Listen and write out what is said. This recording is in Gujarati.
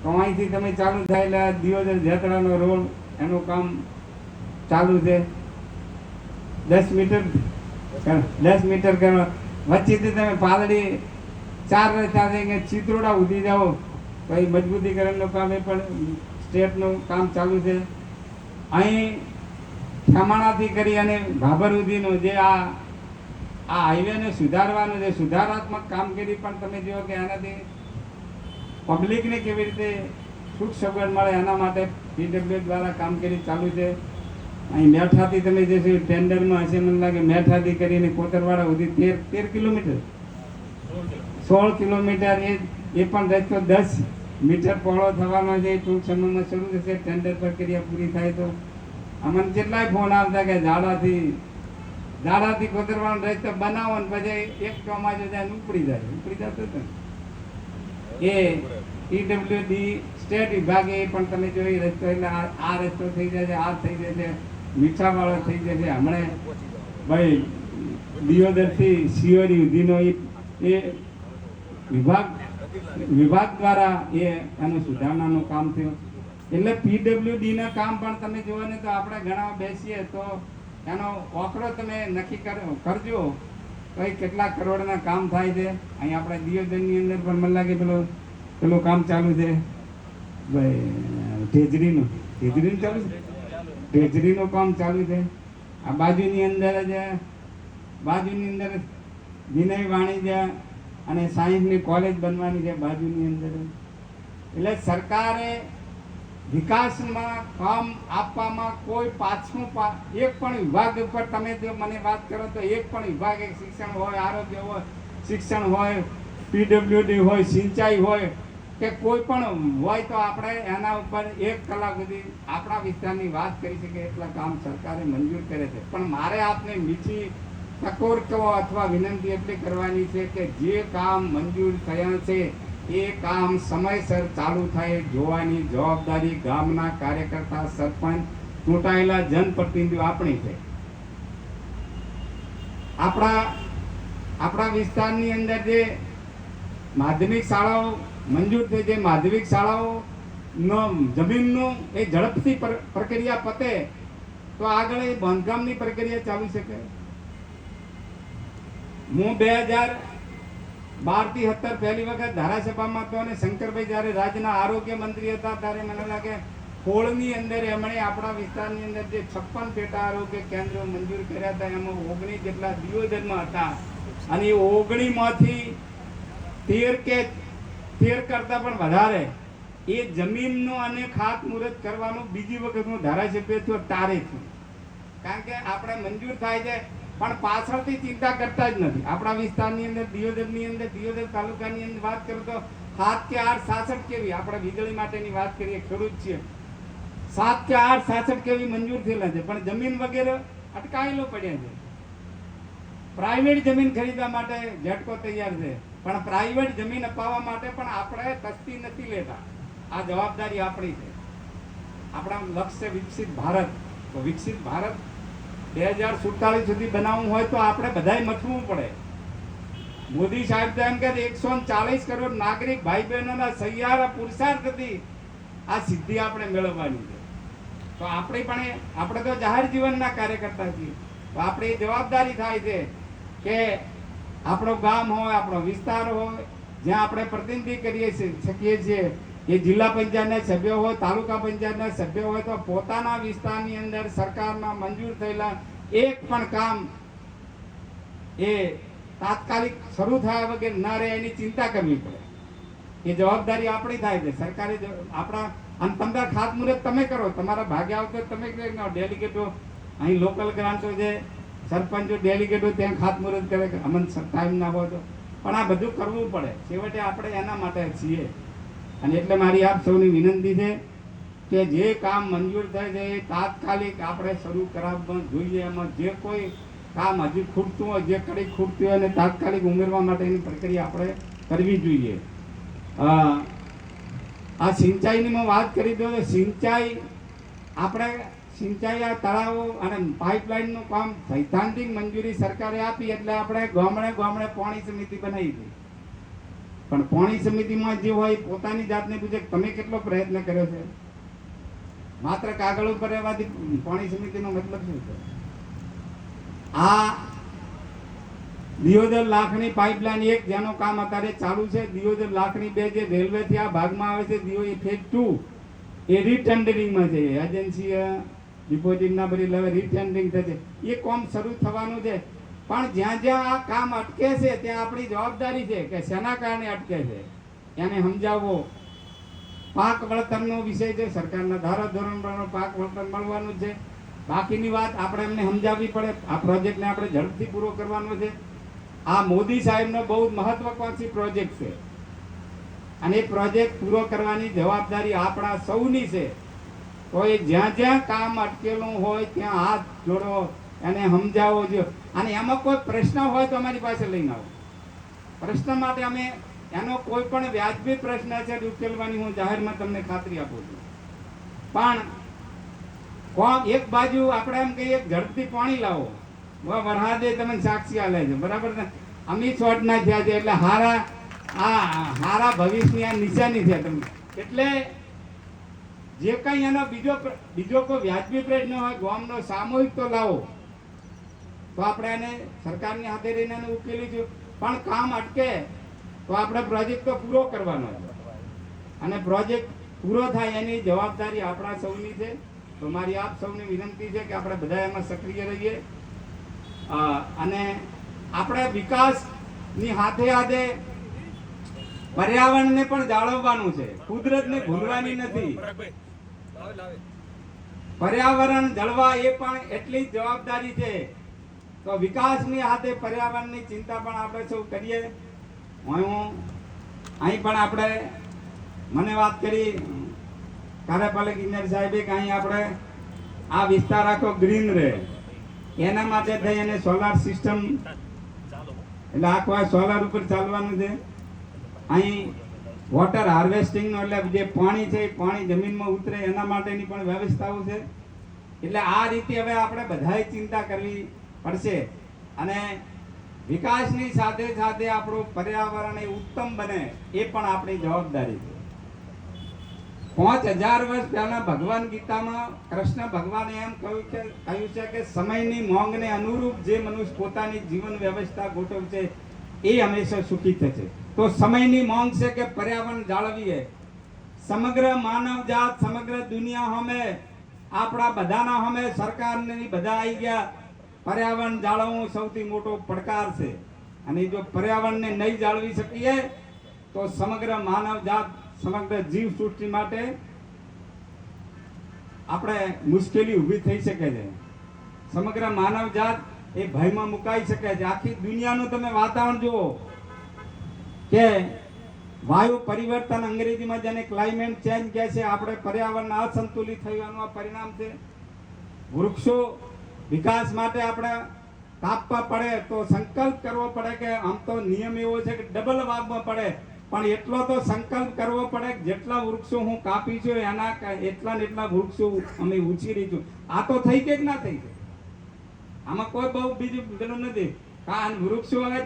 તો અહીંથી તમે ચાલુ થાય એટલે દિયોદર જેતરાનો રોડ એનું કામ ચાલુ છે. 10 મીટર કરવા વચ્ચેથી તમે પાલડી 4 રસ્તા થઈને ચિત્રોડા ઉધી જાઓ તો એ મજબૂતીકરણનું કામ એ પણ સ્ટેટનું કામ ચાલુ છે. અહીં ખેમાણાથી કરી અને ભાભર સુધીનું જે આ હાઈવેને સુધારવાનું છે, સુધારાત્મક કામગીરી પણ તમે જુઓ કે આનાથી પબ્લિકને કેવી રીતે સુખ સગવડ મળે એના માટે પીડબ્લ્યુ દ્વારા કામગીરી ચાલુ છે. અહીં મેઠાથી તમે જે ટેન્ડરમાં હશે મને લાગે મેઠાથી કરીને કોતરવાડા સુધી 13 કિલોમીટર 16 કિલોમીટર એ પણ રસ્તો 10 મીટર પહોળો થવાનો છે. ટૂંક સમયમાં શરૂ થશે. ટેન્ડર પ્રક્રિયા પૂરી થાય તો અમને કેટલાય ફોન આવતા કે ઝાડાથી કોતરવાનો રસ્તો બનાવો ને પછી એક ચોમાસું જાય ઉપડી જતો હતો. એ પીડબ્લ્યુડી સ્ટેટ વિભાગે પણ તમે જોઈ રસ્તો એટલે આ રસ્તો થઈ જશે, આ થઈ જશે, મીઠાવાળો થઈ જશે. હમણાં ભાઈ દિયોદરથી શિયોરી સુધીનો એ વિભાગ દ્વારા એનું સુધારણાનું કામ થયું. એટલે પીડબ્લ્યુડીના કામ પણ તમે જુઓ ને તો આપણે ઘણા બેસીએ તો એનો આંકડો તમે નક્કી કરજો તો કેટલા કરોડના કામ થાય છે. અહીં આપણે દિયોદરની અંદર પણ મને લાગે પેલું કામ ચાલુ છે ભાઈ ઢેજરીનું ચાલુ છે, ઢેજરીનું કામ ચાલુ છે. આ બાજુની અંદર વિનય વાણિજ્ય અને સાયન્સની કોલેજ બનવાની છે બાજુની અંદર. એટલે સરકારે વિકાસમાં કામ આપવામાં કોઈ પાછું એક પણ વિભાગ ઉપર તમે જો મને વાત કરો તો એક પણ વિભાગ, શિક્ષણ હોય, આરોગ્ય હોય, શિક્ષણ હોય, પીડબ્લ્યુડી હોય, સિંચાઈ હોય કે કોઈ પણ હોય તો આપણે એના ઉપર 1 કલાક સુધી આપણા વિસ્તારની વાત કરી શકીએ એટલા કામ સરકારે મંજૂર કરે છે. પણ મારે આપને મીઠી ટકોર કહો અથવા વિનંતી એટલી કરવાની છે કે જે કામ મંજૂર થયા છે એ કામ સમયસર ચાલુ થાય જોવાની જવાબદારી ગામના કાર્યકર્તા, સરપંચ, ચૂંટાયેલા જનપ્રતિનિધિઓ આપણી છે. આપણા વિસ્તારની અંદર જે માધ્યમિક શાળાઓ મંજૂર થઈ છે, માધ્યમિક શાળાઓનો જમીનનું એ ઝડપથી પ્રક્રિયા પતે તો આગળ એ બાંધકામની પ્રક્રિયા ચાલી શકે. હું 2012 થી 17 પહેલી વખત ધારાસભામાં હતો અને શંકરભાઈ જ્યારે રાજ્યના આરોગ્ય મંત્રી હતા ત્યારે મને લાગે હોળની અંદર એમણે આપણા વિસ્તારની અંદર જે 56 પેટા આરોગ્ય કેન્દ્રો મંજૂર કર્યા હતા એમાં 19 જેટલા દિયોદરમાં હતા અને એ 19 માંથી 13 કરતા પણ વધારે એ જમીનનો અને ખાતમુહૂર્ત કરવાનું બીજી વખત હું ધારાસભ્ય થયો તારે છું. કારણ કે આપણે મંજૂર થાય છે પણ પાછળથી ચિંતા કરતા જ નથી. આપણા વિસ્તારની અંદર દિયોદર તાલુકાની અંદર વાત કરું તો 7 કે 8 66 કેવી આપણે વીજળી માટેની વાત કરીએ, ખેડૂત છીએ, 7 કે 8 66 કેવી મંજૂર થયેલા છે પણ જમીન વગેરે અટકાયેલો પડ્યા છે. પ્રાઇવેટ જમીન ખરીદવા માટે ઝટકો તૈયાર છે પણ પ્રાઇવેટ જમીન અપાવવા માટે પણ આપણે તસ્તી નથી લેતા. આ જવાબદારી આપણી છે. આપણા લક્ષ્ય વિકસિત ભારત. તો વિકસિત ભારત 2047 સુધી બનાવવું હોય તો આપણે બધાય મથવું પડે. મોદી સાહેબ તો એમ કે 140 કરોડ નાગરિક ભાઈ બહેનોના સહિયારા પુરુષાર્થથી આ સિદ્ધિ આપણે મેળવવાની છે. તો આપણે તો જાહેર જીવનના કાર્યકર્તા છીએ તો આપણી જવાબદારી થાય છે કે આપણો ગામ હોય, આપણો વિસ્તાર હોય, જ્યાં આપણે પ્રતિનિધિ કરીએ શકીએ છીએ, એ જિલ્લા પંચાયતના સભ્યો હોય, તાલુકા પંચાયતના સભ્યો હોય તો પોતાના વિસ્તારની અંદર સરકારના મંજૂર થયેલા એક પણ કામ એ તાત્કાલિક શરૂ થયા વગર ના રહે એની ચિંતા કરવી પડે. એ જવાબદારી આપણી થાય છે. સરકારે આપણા અને 15 ખાતમુહૂર્ત તમે કરો, તમારા ભાગે આવતો તમે ડેલિગેટો અહીં લોકલ ગ્રાન્ટો છે, સરપંચો ડેલિગેટો ત્યાં ખાતમુહૂર્ત કરે કે અમને ટાઈમ ના હોય તો પણ આ બધું કરવું પડે. છેવટે આપણે એના માટે છીએ. અને એટલે મારી આપ સૌની વિનંતી છે કે જે કામ મંજૂર થાય છે એ તાત્કાલિક આપણે શરૂ કરાવવા જોઈએ. એમાં જે કોઈ કામ હજુ ખૂટતું હોય, જે કડી ખૂટતી હોય એને તાત્કાલિક ઉમેરવા માટેની પ્રક્રિયા આપણે કરવી જોઈએ. આ સિંચાઈની વાત કરી દો તો સિંચાઈ આ તળાવો અને પાઇપલાઇનનું કામ સૈદ્ધાંતિક મંજૂરી સરકારે આપી એટલે આપણે ગામડે પાણી સમિતિ બનાવી હતી. પણ પાણી સમિતિમાં જે હોય એ પોતાની જાતને પૂછે કે તમે કેટલો પ્રયત્ન કર્યો છે. માત્ર કાગળ ઉપર રહેવાથી પાણી સમિતિનો મતલબ શું છે? આ દિયોદર લાખની પાઇપલાઇન એક જેનું કામ અત્યારે ચાલુ છે, દિયોદર લાખની 2 જે રેલવે થી આ ભાગમાં આવે છે, દિયો એ ફેઝ 2 એ રીટેન્ડરિંગમાં છે. એજન્સી ડિપોઝિટ ના ભરી લેવે રીટેન્ડરિંગ થશે, એ કામ શરૂ થવાનું છે. પણ જ્યાં જ્યાં આ કામ અટકે છે ત્યાં આપણી જવાબદારી છે કે શેના કારણે અટકે છે એને સમજાવવો. પાક વળતરનો વિષય છે, સરકારના ધારાધોરણ પ્રમાણે પાક વળતર મળવાનું છે. બાકીની વાત આપણે એમને સમજાવવી પડે. આ પ્રોજેક્ટને આપણે ઝડપથી પૂરો કરવાનો છે. આ મોદી સાહેબનો બહુ મહત્વાકાંક્ષી પ્રોજેક્ટ છે અને એ પ્રોજેક્ટ પૂરો કરવાની જવાબદારી આપણા સૌની છે. તો એ જ્યાં જ્યાં કામ અટકેલું હોય ત્યાં હાથ જોડો, એને સમજાવો જો. અને એમાં કોઈ પ્રશ્ન હોય તો અમારી પાસે લઈને આવો. પ્રશ્ન માટે અમે એનો કોઈ પણ વ્યાજબી પ્રશ્ન છે ઉકેલવાની હું જાહેરમાં તમને ખાતરી આપું છું. પણ એક બાજુ આપણે એમ કહીએ ઝડપથી પાણી લાવો, વરસાદે તમને સાક્ષી આલે છે, બરાબર ને? અમી શોર્ટ ના થયા છે એટલે હારા ભવિષ્યની આ નિશાની છે તમને. એટલે જે કંઈ એનો બીજો કોઈ વ્યાજબી પ્રશ્ન હોય ગામનો સામૂહિક તો લાવો, તો આપણે એને સરકારની હાથે રહીને એને ઉકેલીશું. પણ કામ અટકે તો આપણે પ્રોજેક્ટ તો પૂરો કરવાનો છે અને પ્રોજેક્ટ પૂરો થાય એની જવાબદારી આપણા સૌની છે. તો મારી આપ સૌની વિનંતી છે કે આપણે બધા એમાં સક્રિય રહીએ અને આપણે વિકાસની હાથે હાથે પર્યાવરણને પણ જાળવવાનું છે. કુદરતને ભૂલવાની નથી. પર્યાવરણ જળવા એ પણ એટલી જ જવાબદારી છે. તો વિકાસની હાથે પર્યાવરણની ચિંતા પણ આપણે સૌ કરીએ. અહીં પણ આપણે મને વાત કરી કાર્યપાલક ઇજનેર સાહેબે કે અહીં આપણે આ વિસ્તાર આખો ગ્રીન રહે એના માટે થઈ અને સોલાર સિસ્ટમ, એટલે આખું આ સોલાર ઉપર ચાલવાનું છે. અહીં વોટર હાર્વેસ્ટિંગનો એટલે જે પાણી છે એ પાણી જમીનમાં ઉતરે એના માટેની પણ વ્યવસ્થાઓ છે. એટલે આ રીતે હવે આપણે બધાએ ચિંતા કરવી પડશે અને વિકાસની સાથે સાથે આપણું પર્યાવરણ એ ઉત્તમ બને એ પણ આપણી જવાબદારી છે. 5000 વર્ષ પહેલા ભગવાન ગીતામાં કૃષ્ણ ભગવાને એમ કહ્યું છે કે સમયની માંગને અનુરૂપ જે મનુષ્ય પોતાની જીવન વ્યવસ્થા ગોઠવશે એ હંમેશા સુખી થશે. તો સમયની માંગ છે કે પર્યાવરણ જાળવીએ. સમગ્ર માનવ જાત, સમગ્ર દુનિયા સામે, આપણા બધાના સામે, સરકારની બધા આવી ગયા. પર્યાવરણ જાળવવું સૌથી મોટો પડકાર છે અને જો પર્યાવરણને નહીં જાળવી શકીએ તો સમગ્ર માનવ જાત, સમગ્ર જીવ સૃષ્ટિ માટે આપણે મુશ્કેલી ઊભી થઈ શકે છે. સમગ્ર માનવ જાત એ ભયમાં મુકાઈ શકે છે. આખી દુનિયાનું તમે વાતાવરણ જુઓ કે વાયુ પરિવર્તન, અંગ્રેજીમાં જેને ક્લાઇમેટ ચેન્જ કહે છે, આપણે પર્યાવરણ અસંતુલિત થવાનું આ પરિણામ છે. વૃક્ષો વિકાસ માટે આપણે કાપવા પડે તો સંકલ્પ કરવો પડે કે આમ તો નિયમ એવો છે કે ડબલ વાવવા પડે, પણ એટલો તો સંકલ્પ કરવો પડે કે જેટલા વૃક્ષો હું કાપી છું એના એટલા ને એટલા વૃક્ષો અમે ઉછેરી છું. આ તો થઈ કે ના થઈ છે? આમાં કોઈ બહુ બીજું પેલું નથી. વૃક્ષો હવે